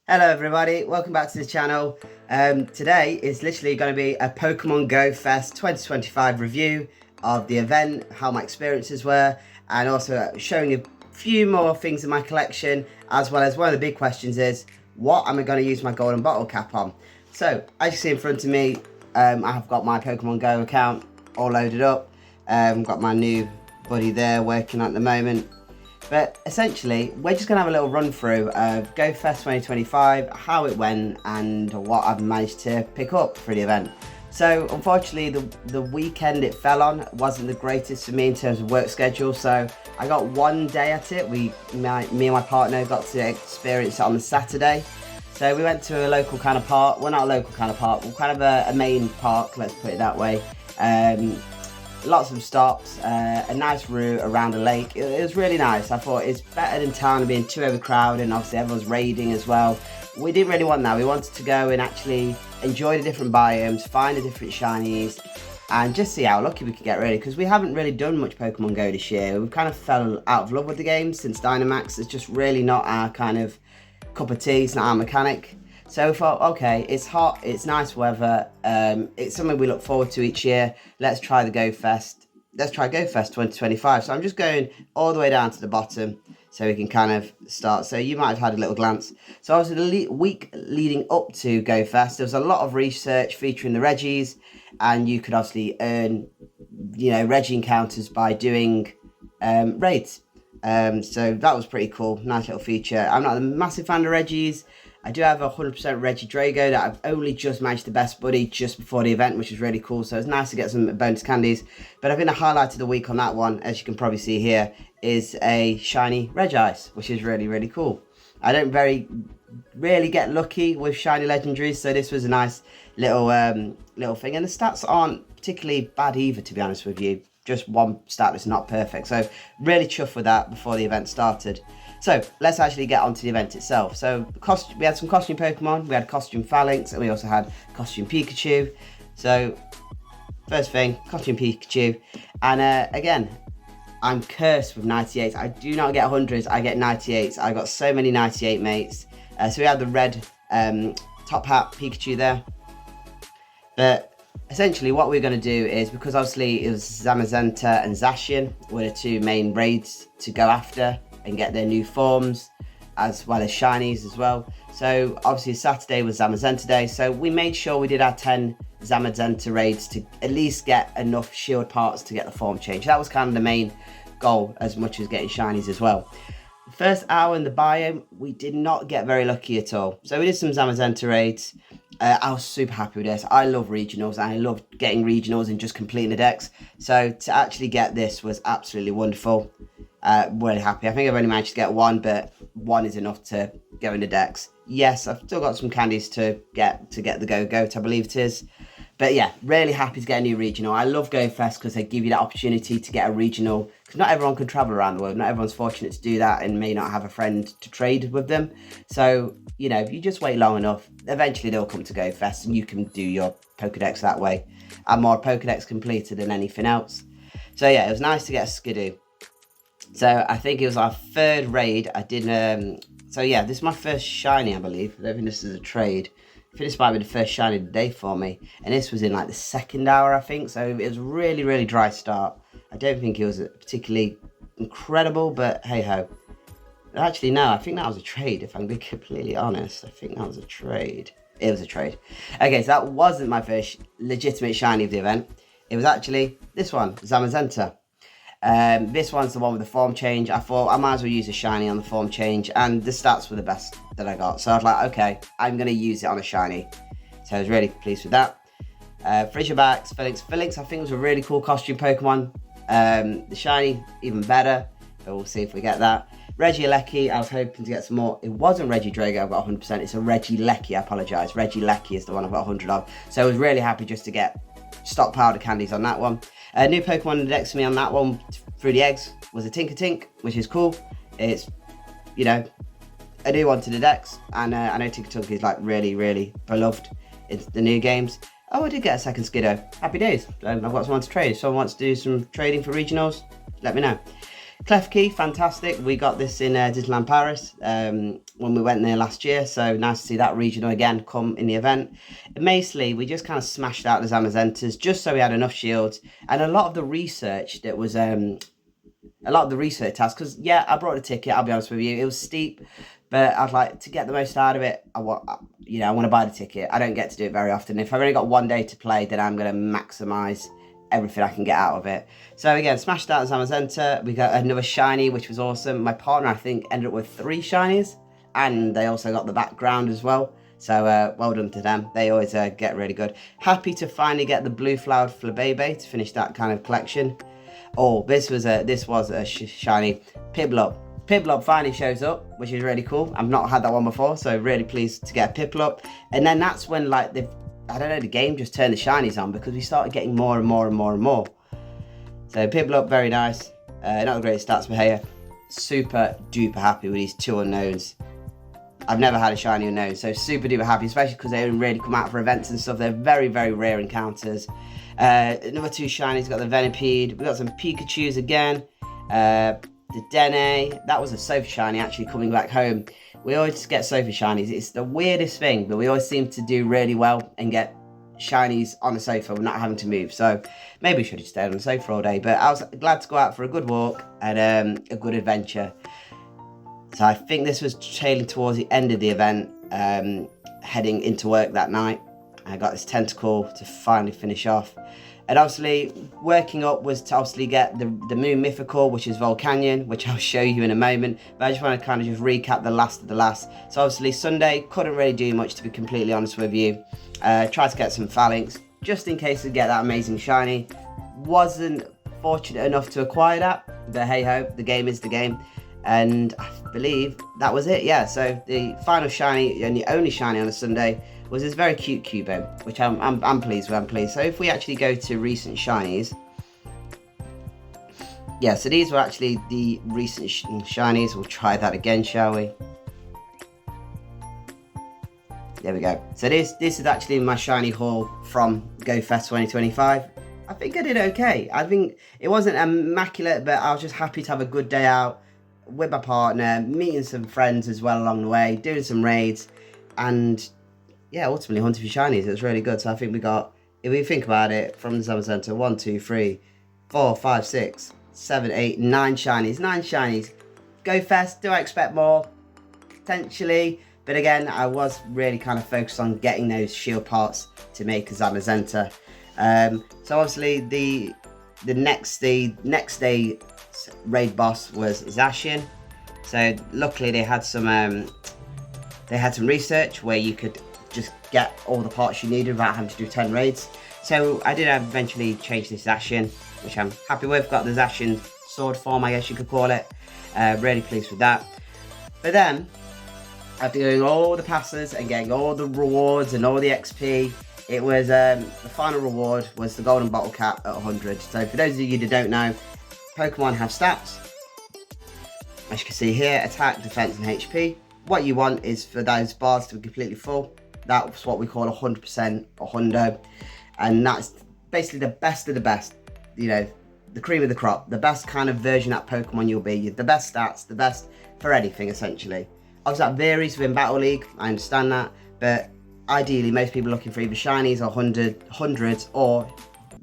Hello everybody, welcome back to the channel. Today is literally going to be a Pokemon Go Fest 2025 review of the event, how my experiences were, and also showing a few more things in my collection, as well as one of the big questions is, what am I going to use my golden bottle cap on? So, as you see in front of me, I have got my Pokemon Go account all loaded up. Got my new buddy there working at the moment. But essentially, we're just going to have a little run through of Go Fest 2025, how it went, and what I've managed to pick up for the event. So, unfortunately, the weekend it fell on wasn't the greatest for me in terms of work schedule. So, I got one day at it. Me and my partner got to experience it on the Saturday. So, we went to a local kind of park. Well, not a local kind of park, but kind of a main park, let's put it that way. Lots of stops, a nice route around a lake. It was really nice. I thought it's better than town and being too overcrowded, and obviously everyone's raiding as well. We didn't really want that. We wanted to go and actually enjoy the different biomes, find the different shinies, and just see how lucky we could get, really, because we haven't really done much Pokemon Go this year. We've kind of fell out of love with the game since Dynamax. It's just really not our kind of cup of tea. It's not our mechanic. So we thought, okay, it's hot, it's nice weather, it's something we look forward to each year. Let's try the Go Fest. Let's try Go Fest 2025. So I'm just going all the way down to the bottom so we can kind of start. So you might have had a little glance. So obviously the week leading up to Go Fest, there was a lot of research featuring the Reggies, and you could obviously earn, Reggie encounters by doing raids. So that was pretty cool, nice little feature. I'm not a massive fan of Reggies. I do have a 100% Reggie Drago that I've only just managed the best buddy just before the event, which is really cool. So it's nice to get some bonus candies. But I think the highlight of the week on that one, as you can probably see here, is a shiny Regice, which is really, really cool. I don't really get lucky with shiny legendaries, so this was a nice little thing. And the stats aren't particularly bad either, to be honest with you. Just one stat that's not perfect. So really chuffed with that before the event started. So let's actually get onto the event itself. So we had some costume Pokemon, we had costume Phalanx, and we also had costume Pikachu. So first thing, costume Pikachu. And again, I'm cursed with 98s. I do not get 100s, I get 98s. I got so many 98 mates. So we had the red top hat Pikachu there. But essentially what we're going to do is, because obviously it was Zamazenta and Zacian were the two main raids to go after and get their new forms, as well as shinies as well. So obviously Saturday was Zamazenta Day, so we made sure we did our 10 Zamazenta raids to at least get enough shield parts to get the form change. That was kind of the main goal, as much as getting shinies as well. The first hour in the biome, we did not get very lucky at all. So we did some Zamazenta raids. I was super happy with this. I love regionals, and I love getting regionals and just completing the decks. So to actually get this was absolutely wonderful. Really happy. I think I've only managed to get one, but one is enough to go in the decks. Yes, I've still got some candies to get the Go-Goat, I believe it is. But yeah, really happy to get a new regional. I love Go Fest because they give you that opportunity to get a regional, because not everyone can travel around the world. Not everyone's fortunate to do that and may not have a friend to trade with them. So, if you just wait long enough, eventually they'll come to Go Fest and you can do your Pokedex that way. I'm more Pokedex completed than anything else. So yeah, it was nice to get a Skiddo. So I think it was our third raid. I did, so yeah, this is my first shiny, I believe. I don't think this is a trade. I think this might be the first shiny of the day for me. And this was in like the second hour, I think. So it was a really, really dry start. I don't think it was particularly incredible, but hey ho. Actually, no, I think that was a trade, if I'm being completely honest. I think that was a trade. It was a trade. Okay, so that wasn't my first legitimate shiny of the event. It was actually this one, Zamazenta. This one's the one with the form change. I thought I might as well use a shiny on the form change, and the stats were the best that I got. So I was like, okay, I'm going to use it on a shiny. So I was really pleased with that. Frigibax, Phalanx I think was a really cool costume Pokemon. The shiny, even better, but we'll see if we get that. Regieleki, I was hoping to get some more. It wasn't Reggie Drago, I've got 100%. It's a Regieleki, I apologise. Regieleki is the one I've got 100 of. So I was really happy just to get stockpiled of candies on that one. New Pokemon next to me on that one through the eggs was a Tinkertink, which is cool. It's, a new one to the decks, and I know Tinkertink is like really, really beloved in the new games. Oh, I did get a second Skiddo. Happy days. I've got someone to trade. If someone wants to do some trading for regionals, let me know. Klefki, fantastic. We got this in Disneyland Paris when we went there last year, so nice to see that regional again come in the event. Mostly, we just kind of smashed out the Zamazentas just so we had enough shields, and a lot of the research that was a lot of the research tasks, because yeah, I brought a ticket, I'll be honest with you, it was steep, but I'd like to get the most out of it. I want to buy the ticket. I don't get to do it very often. If I've only got one day to play, then I'm going to maximise everything I can get out of it. So again, smashed out Zamazenta. We got another shiny, which was awesome. My partner, I think, ended up with 3 shinies, and they also got the background as well. So well done to them. They always get really good. Happy to finally get the blue flowered Flabébé to finish that kind of collection. Oh, this was a shiny Piplup. Piplup finally shows up, which is really cool. I've not had that one before, so really pleased to get a Piplup. And then that's when, like, the game just turned the shinies on, because we started getting more and more and more and more. So Piplup, very nice. Not the greatest stats for here. Super duper happy with these 2 unknowns. I've never had a shiny unknown, so super duper happy, especially because they don't really come out for events and stuff. They're very, very rare encounters. Another 2 shinies, got the Venipede. We got some Pikachus again. The Dene, that was a sofa shiny actually coming back home. We always get sofa shinies. It's the weirdest thing, but we always seem to do really well and get shinies on the sofa not having to move. So maybe we should have stayed on the sofa all day, but I was glad to go out for a good walk and a good adventure. So I think this was tailing towards the end of the event, heading into work that night. I got this tentacle to finally finish off. And obviously, working up was to obviously get the Moon Mythical, which is Volcanion, which I'll show you in a moment. But I just want to kind of just recap the last of the last. So obviously, Sunday, couldn't really do much, to be completely honest with you. Tried to get some phalanx, just in case to get that amazing shiny. Wasn't fortunate enough to acquire that, but hey ho, the game is the game. And I believe that was it, yeah. So the final shiny, and the only shiny on a Sunday, was this very cute Cubo, which I'm pleased with. So if we actually go to recent shinies, yeah, so these were actually the recent shinies. We'll try that again, shall we? There we go. So this is actually my shiny haul from GoFest 2025. I think I did okay. I think it wasn't immaculate, but I was just happy to have a good day out with my partner, meeting some friends as well along the way, doing some raids, and yeah, ultimately hunting for shinies. It was really good. So I think we got, if we think about it, from the Zamazenta, 1, 2, 3, 4, 5, 6, 7, 8, 9 shinies. 9 shinies. GoFest, do I expect more? Potentially. But again, I was really kind of focused on getting those shield parts to make a Zamazenta. So obviously the next day raid boss was Zacian. So luckily they had some research where you could just get all the parts you needed without having to do 10 raids. So I did eventually change this Zacian, which I'm happy with. Got the Zacian sword form, I guess you could call it. Really pleased with that. But then, after doing all the passes and getting all the rewards and all the XP, it was the final reward was the golden bottle cap at 100. So for those of you that don't know, Pokemon have stats. As you can see here, attack, defense, and HP. What you want is for those bars to be completely full. That's what we call 100% or hundo. And that's basically the best of the best. You know, the cream of the crop. The best kind of version of Pokemon you'll be. The best stats, the best for anything, essentially. Obviously, that varies within Battle League. I understand that. But ideally, most people are looking for either shinies or hundreds or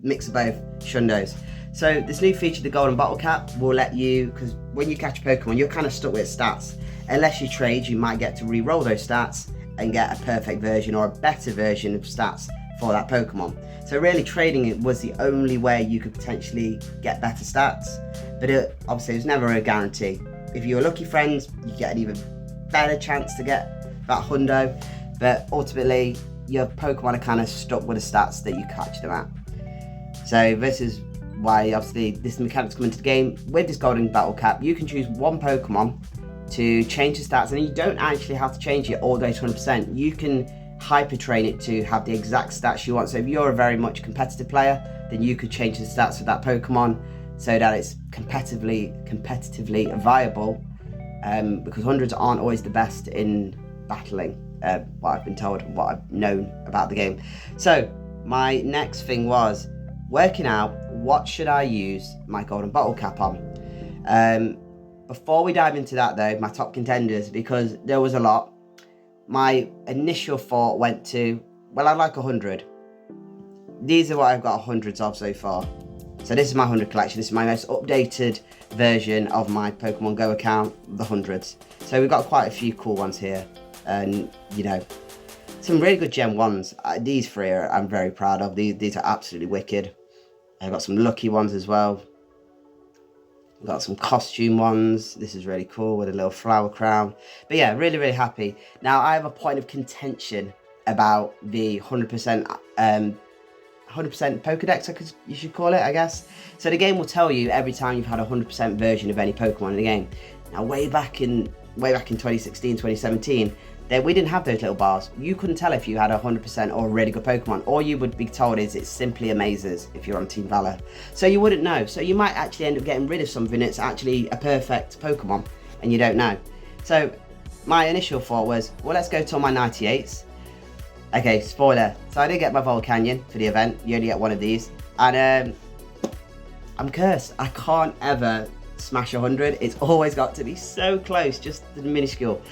mix of both shundos. So this new feature, the golden bottle cap, will let you, because when you catch a Pokemon, you're kind of stuck with stats. Unless you trade, you might get to re-roll those stats and get a perfect version or a better version of stats for that Pokemon. So really trading it was the only way you could potentially get better stats. But obviously it was never a guarantee. If you were lucky friends, you get an even better chance to get that hundo. But ultimately, your Pokemon are kind of stuck with the stats that you catch them at. So this is why obviously this mechanic's come into the game. With this golden battle cap, you can choose one Pokemon to change the stats, and you don't actually have to change it all the way to 100%. You can hyper train it to have the exact stats you want. So if you're a very much competitive player, then you could change the stats of that Pokemon so that it's competitively viable, because hundreds aren't always the best in battling, what I've been told and what I've known about the game. So my next thing was working out what should I use my golden bottle cap on. Before we dive into that though, my top contenders, because there was a lot, my initial thought went to, well, I'd like 100. These are what I've got hundreds of so far. So this is my 100 collection. This is my most updated version of my Pokemon Go account, the hundreds. So we've got quite a few cool ones here. And, you know, some really good Gen 1s. These three I'm very proud of. These are absolutely wicked. I've got some lucky ones as well. I've got some costume ones. This is really cool with a little flower crown. But yeah, really, really happy. Now, I have a point of contention about the 100% Pokedex, you should call it, I guess. So the game will tell you every time you've had a 100% version of any Pokemon in the game. Now, way back in 2016, 2017, we didn't have those little bars. You couldn't tell if you had a 100% or a really good Pokemon. All you would be told is it's simply amazes if you're on Team Valor. So you wouldn't know. So you might actually end up getting rid of something that's actually a perfect Pokemon, and you don't know. So my initial thought was, well, let's go to all my 98s. Okay, spoiler. So I did get my Volcanion for the event. You only get one of these. And I'm cursed. I can't ever smash 100. It's always got to be so close, just the minuscule.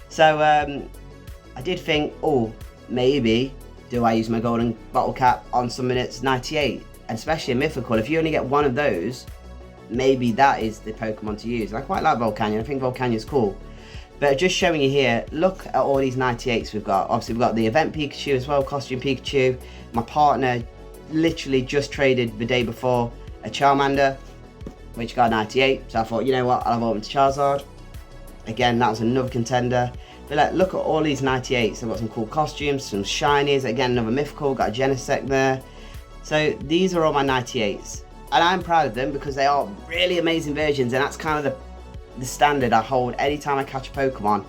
So I did think, oh, maybe do I use my golden bottle cap on something that's 98? And especially a mythical. If you only get one of those, maybe that is the Pokemon to use. And I quite like Volcanion. I think Volcanion's cool. But just showing you here, look at all these 98s we've got. Obviously, we've got the event Pikachu as well, costume Pikachu. My partner literally just traded the day before a Charmander, which got 98. So I thought, you know what, I'll evolve into Charizard. Again, that was another contender. But look at all these 98s. I've got some cool costumes, some Shinies. Again, another mythical, got a Genesect there. So these are all my 98s. And I'm proud of them because they are really amazing versions. And that's kind of the standard I hold anytime I catch a Pokemon.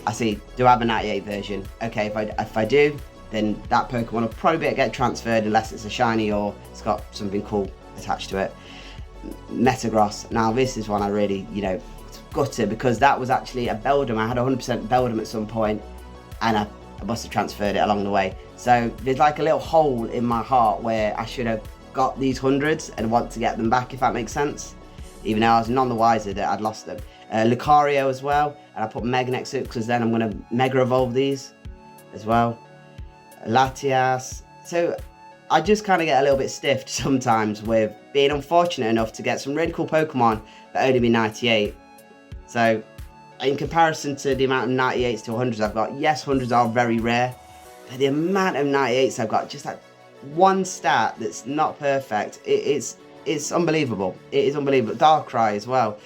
I see, do I have a 98 version? Okay, if I do, then that Pokemon will probably get transferred unless it's a shiny or it's got something cool attached to it. Metagross. Now this is one I really, gutted because that was actually a Beldum. I had 100% Beldum at some point and I must have transferred it along the way. So there's like a little hole in my heart where I should have got these hundreds and want to get them back, if that makes sense. Even though I was none the wiser that I'd lost them. Lucario as well, and I put Mega next to it because then I'm going to Mega Evolve these as well. Latias. So I just kind of get a little bit stiffed sometimes with being unfortunate enough to get some really cool Pokemon that only be 98. So in comparison to the amount of 98s to 100s I've got, yes, 100s are very rare, but the amount of 98s I've got, just that one stat that's not perfect, it's unbelievable. It is unbelievable. Darkrai as well.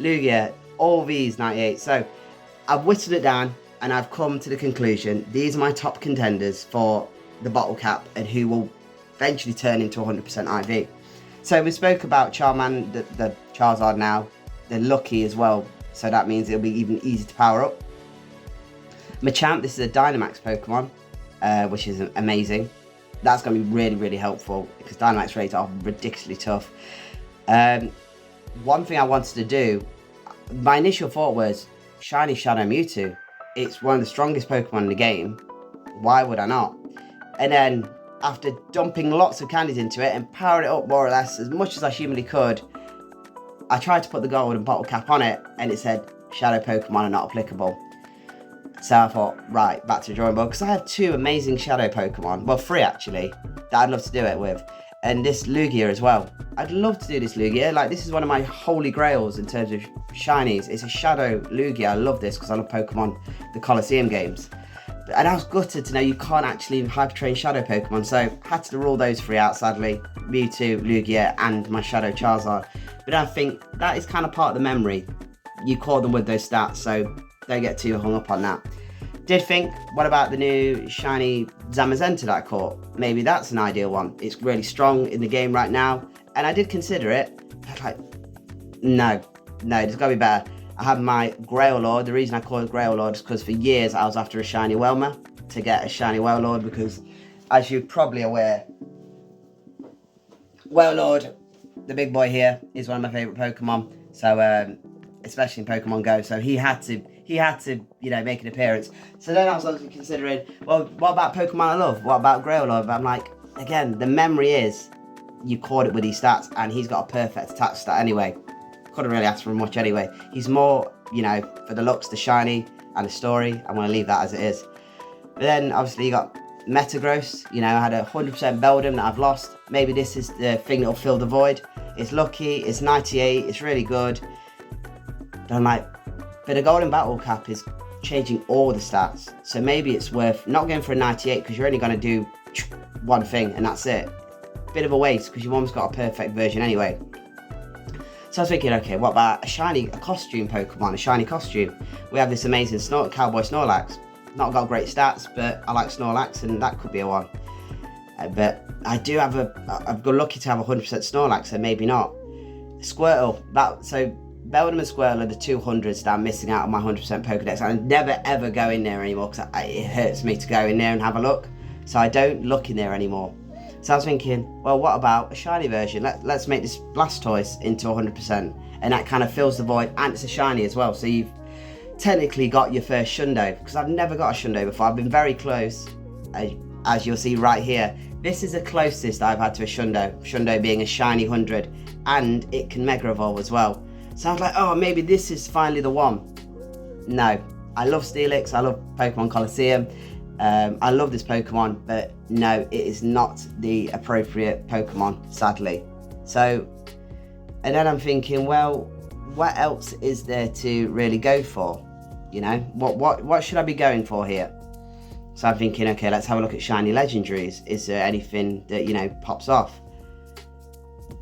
Lugia, all these 98. So I've whittled it down and I've come to the conclusion these are my top contenders for the bottle cap and who will eventually turn into 100% IV. So we spoke about Charmander, the Charizard now. They're lucky as well. So that means it'll be even easier to power up. Machamp, this is a Dynamax Pokemon, which is amazing. That's going to be really, really helpful because Dynamax raids are ridiculously tough. One thing I wanted to do, my initial thought was Shiny Shadow Mewtwo. It's one of the strongest Pokemon in the game. Why would I not? And then after dumping lots of candies into it and powering it up more or less as much as I humanly could, I tried to put the golden bottle cap on it and it said Shadow Pokemon are not applicable. So I thought, right, back to the drawing board, because I have two amazing Shadow Pokemon, well 3 actually, that I'd love to do it with. And this Lugia as well. I'd love to do this Lugia, like this is one of my holy grails in terms of Shinies. It's a Shadow Lugia, I love this because I love Pokemon, the Colosseum games. And I was gutted to know you can't actually Hyper Train Shadow Pokemon, so I had to rule those 3 out sadly. Mewtwo, Lugia and my Shadow Charizard. But I think that is kind of part of the memory. You caught them with those stats, so don't get too hung up on that. Did think, what about the new shiny Zamazenta that I caught? Maybe that's an ideal one. It's really strong in the game right now. And I did consider it. I was like, no, there's got to be better. I have my Greylord. The reason I call it Greylord is because for years I was after a shiny Welmer to get a shiny Wailord because, as you're probably aware, Wailord, the big boy here, is one of my favourite Pokemon. So, especially in Pokemon Go. So he had to, make an appearance. So then I was obviously considering, well, what about Pokemon I love? What about Greylord? But I'm like, again, the memory is you caught it with these stats and he's got a perfect attack stat anyway. couldn't really ask for much anyway. He's more, you know, for the looks, the shiny, and the story. I'm going to leave that as it is. But then, obviously, you got Metagross. You know, I had a 100% Beldum that I've lost. Maybe this is the thing that will fill the void. It's lucky, it's 98, it's really good. Don't like, but a Golden Battle Cap is changing all the stats. So maybe it's worth not going for a 98 because you're only going to do one thing and that's it. Bit of a waste because you've almost got a perfect version anyway. So I was thinking, okay, what about a costume Pokemon, a shiny costume? We have this amazing Cowboy Snorlax. Not got great stats, but I like Snorlax and that could be a one. But I do have I've got lucky to have 100% Snorlax, so maybe not. Squirtle, so Beldum and Squirtle are the 200s that I'm missing out on my 100% Pokedex. I never ever go in there anymore because it hurts me to go in there and have a look. So I don't look in there anymore. So I was thinking, well, what about a shiny version? Let's make this Blastoise into 100%. And that kind of fills the void, and it's a shiny as well. So you've technically got your first Shundo, because I've never got a Shundo before. I've been very close, as you'll see right here. This is the closest I've had to a Shundo. Shundo being a shiny 100, and it can Mega Evolve as well. So I was like, oh, maybe this is finally the one. No, I love Steelix, I love Pokemon Coliseum. I love this Pokemon, but no, it is not the appropriate Pokemon, sadly. So, and then I'm thinking, well, what else is there to really go for? You know, what should I be going for here? So I'm thinking, okay, let's have a look at shiny legendaries. Is there anything that, you know, pops off?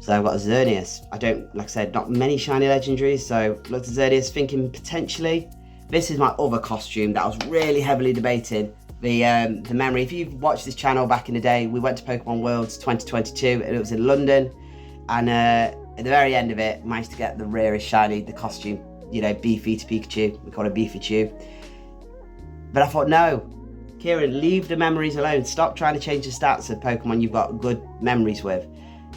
So I've got Xerneas. I don't, like I said, not many shiny legendaries. So looked at Xerneas thinking potentially, this is my other costume that I was really heavily debating. The memory, if you've watched this channel back in the day, we went to Pokemon Worlds 2022 and it was in London. And at the very end of it, managed to get the rarest shiny, the costume, you know, Beefy to Pikachu. We call it Beefy Chew. But I thought, no, Kieran, leave the memories alone. Stop trying to change the stats of Pokemon you've got good memories with.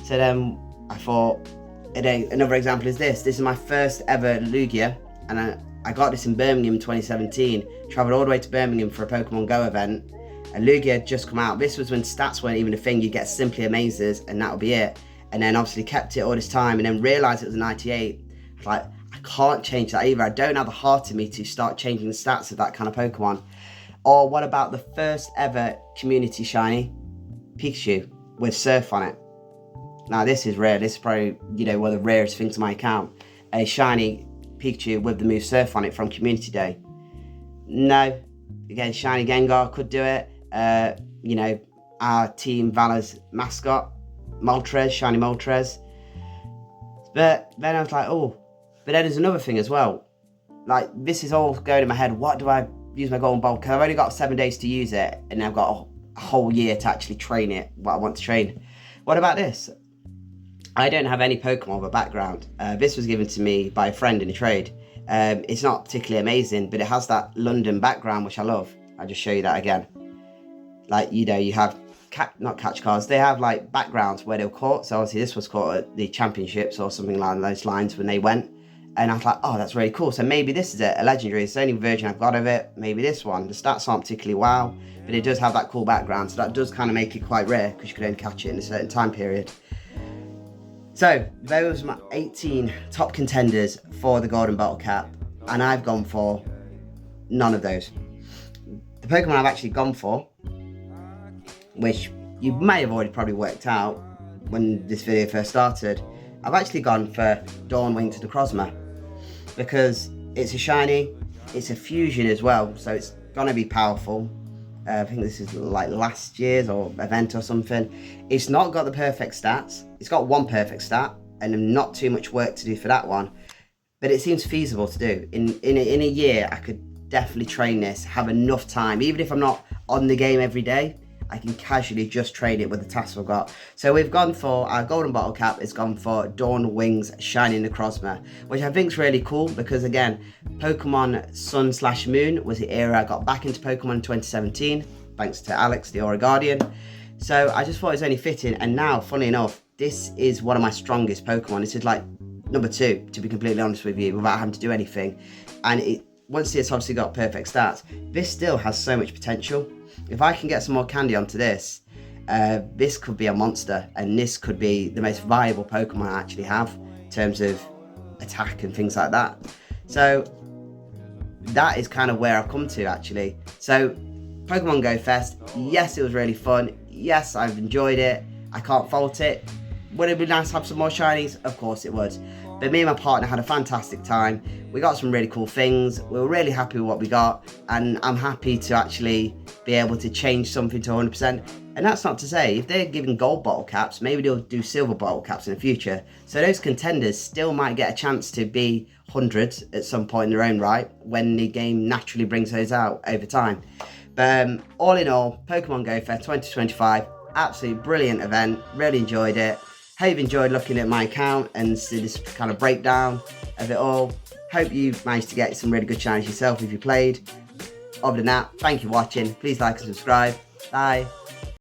So then I thought, another example is this. This is my first ever Lugia, and I got this in Birmingham in 2017. Travelled all the way to Birmingham for a Pokemon GO event. And Lugia had just come out. This was when stats weren't even a thing. You get Simply Amazes, and that would be it. And then obviously kept it all this time, and then realised it was a 98. Like, I can't change that either. I don't have the heart in me to start changing the stats of that kind of Pokemon. Or what about the first ever community shiny Pikachu with Surf on it? Now this is rare. This is probably, you know, one of the rarest things on my account. A shiny Pikachu with the move Surf on it from Community Day. No. Again, shiny Gengar could do it. You know, our Team Valor's mascot, Moltres, shiny Moltres. But then I was like, oh. But then there's another thing as well. Like, this is all going in my head. What do I use my Golden Ball? Because I've only got 7 days to use it. And I've got a whole year to actually train it, what I want to train. What about this? I don't have any Pokemon of a background. This was given to me by a friend in a trade. It's not particularly amazing, but it has that London background, which I love. I'll just show you that again. Like, you know, you have, not catch cards, they have like backgrounds where they were caught. So obviously this was caught at the championships or something along those lines when they went. And I was like, oh, that's really cool. So maybe this is it, a legendary. It's the only version I've got of it. Maybe this one. The stats aren't particularly wow, but it does have that cool background. So that does kind of make it quite rare because you could only catch it in a certain time period. So those are my 18 top contenders for the Golden Bottle Cap. And I've gone for none of those. The Pokemon I've actually gone for, which you may have already probably worked out when this video first started, I've actually gone for Dawnwing to Necrozma. Because it's a shiny, it's a fusion as well, so it's gonna be powerful. I think this is like last year's or event or something. It's not got the perfect stats. It's got one perfect stat, and not too much work to do for that one. But it seems feasible to do. In a year, I could definitely train this, have enough time. Even if I'm not on the game every day, I can casually just train it with the tasks I've got. So we've gone for, our Golden Bottle Cap has gone for Dawnwing's Shiny Necrozma, which I think is really cool because, again, Pokemon Sun/Moon was the era I got back into Pokemon in 2017, thanks to Alex, the Aura Guardian. So I just thought it was only fitting, and now, funnily enough, this is one of my strongest Pokemon. This is like number 2, to be completely honest with you, without having to do anything. And once it's obviously got perfect stats, this still has so much potential. If I can get some more candy onto this, this could be a monster, and this could be the most viable Pokemon I actually have in terms of attack and things like that. So that is kind of where I've come to, actually. So Pokemon Go Fest, yes, it was really fun. Yes, I've enjoyed it. I can't fault it. Would it be nice to have some more shinies? Of course it would. But me and my partner had a fantastic time. We got some really cool things. We were really happy with what we got. And I'm happy to actually be able to change something to 100%. And that's not to say, if they're giving gold bottle caps, maybe they'll do silver bottle caps in the future. So those contenders still might get a chance to be hundreds at some point in their own right, when the game naturally brings those out over time. But all in all, Pokemon Go Fest 2025, absolutely brilliant event. Really enjoyed it. Hope you've enjoyed looking at my account and see this kind of breakdown of it all. Hope you've managed to get some really good shinies yourself if you played. Other than that, thank you for watching. Please like and subscribe. Bye.